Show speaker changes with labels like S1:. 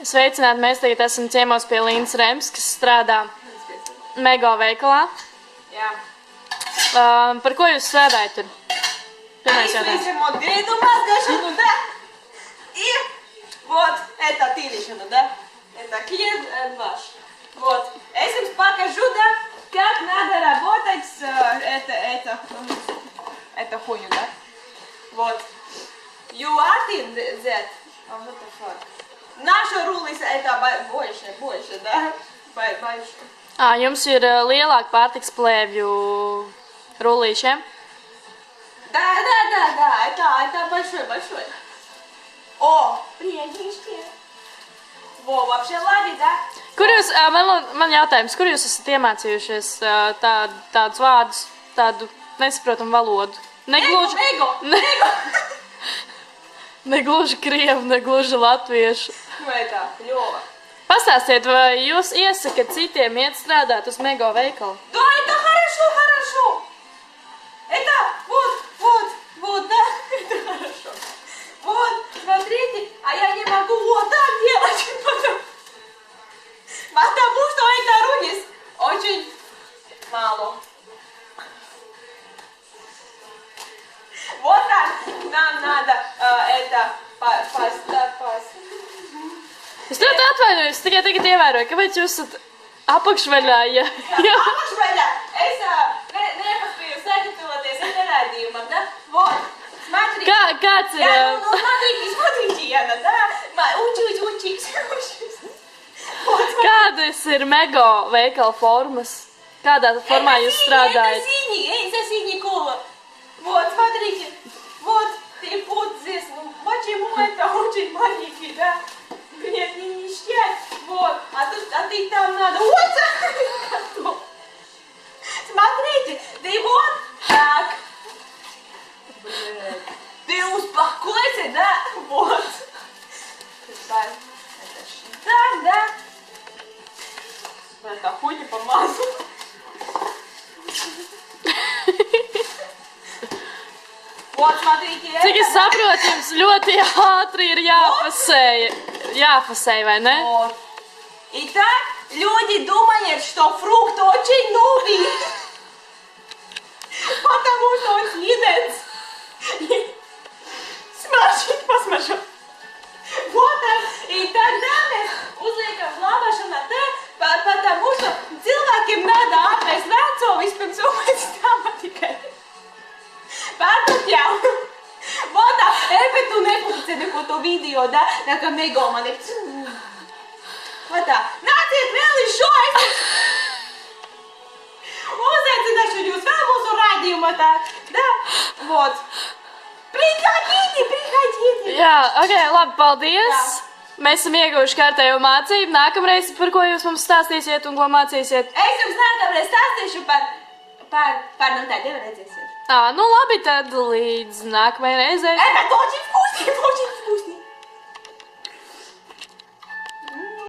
S1: Sveicināti, mēs tagad esam ciemos pie Līnas Rems, kas strādā Mego veikalā.
S2: Jā.
S1: Par ko jūs strādājat tur? Pirmais jautājums.
S2: Ремонтирую машину, да? И вот это тыришину, да? Это клиент ваш. Вот. Я вам покажу, да, как надо работать с это хуйню, да? Вот. You are in that. What the fuck? Наша рулис это больше, да? Больше.
S1: Jums ir lielāka pārtiks plēvju rullīšiem?
S2: Да, это большой. О, приятнички. Во, вообще ладно, да?
S1: Kur jūs, man jautājums, kur jūs esat iemācījušies tādus vārdus, tādu nesaprotamu valodu?
S2: Ego.
S1: Negluži krievu, negluži latviešu.
S2: Это клёво.
S1: Pastāstiet, vai jūs iesakat citiem iet strādāt uz Mego veikalu?
S2: Да, это хорошо. Это вот, да, это хорошо. Вот, смотрите, а я не могу вот так делать, потому что это рулис очень мало. Вот так нам надо это пас.
S1: Es ļoti atvainojos, tikai tagad ievēroju, kāpēc jūs esat apakšveļā, ja...
S2: Apakšveļā, es nepaspēju sagatavoties ar nerādījumam, da? Вот, смотри.
S1: Kāds ir...
S2: Jā, nu, смотрите, Jana, da? Učīs. Вот,
S1: Kādas ir Mego veikala formas? Kādā formā jūs strādājat?
S2: Это синий колор. Вот, смотрите. Вот, ты вот здесь. Ну, почему это очень маленький, да? Нет, не ништяк. Вот, а ты там надо. Вот так. Смотрите, ты вот так. Ты успокойся, да? Вот. Теперь это так, да? Это хуй не помазал. Вот, смотрите,
S1: Cik es saprotu, jums ļoti ātri ir jāfasēj, vai ne?
S2: Вот. Итак, люди думают, что фрукт очень новый, потому что он съедается. Посмотри. Вот так. И тогда мы uzliekam lābašanu tā, потому что cilvēkiem надо apēst veco vispirms un pēc tam tikai pārdot jaunu. Вот так. Bet tu nepūci neko to video, da? Tā kā Mego man ir... Вот так. Nāciet vēl iz šo! Uzaicināšu jūs vēl mūsu raidījumā tā. Da? Вот. Приходите.
S1: Jā, labi, paldies. Mēs esam ieguvuši kārtējo mācību. Nākamreiz, par ko jūs mums stāstīsiet un ko mācīsiet?
S2: Es jums nākamreiz stāstīšu par nu tā, tev redzēsiet.
S1: Nu labi, tad līdz nākamajai reizei.
S2: Bet очень вкусный.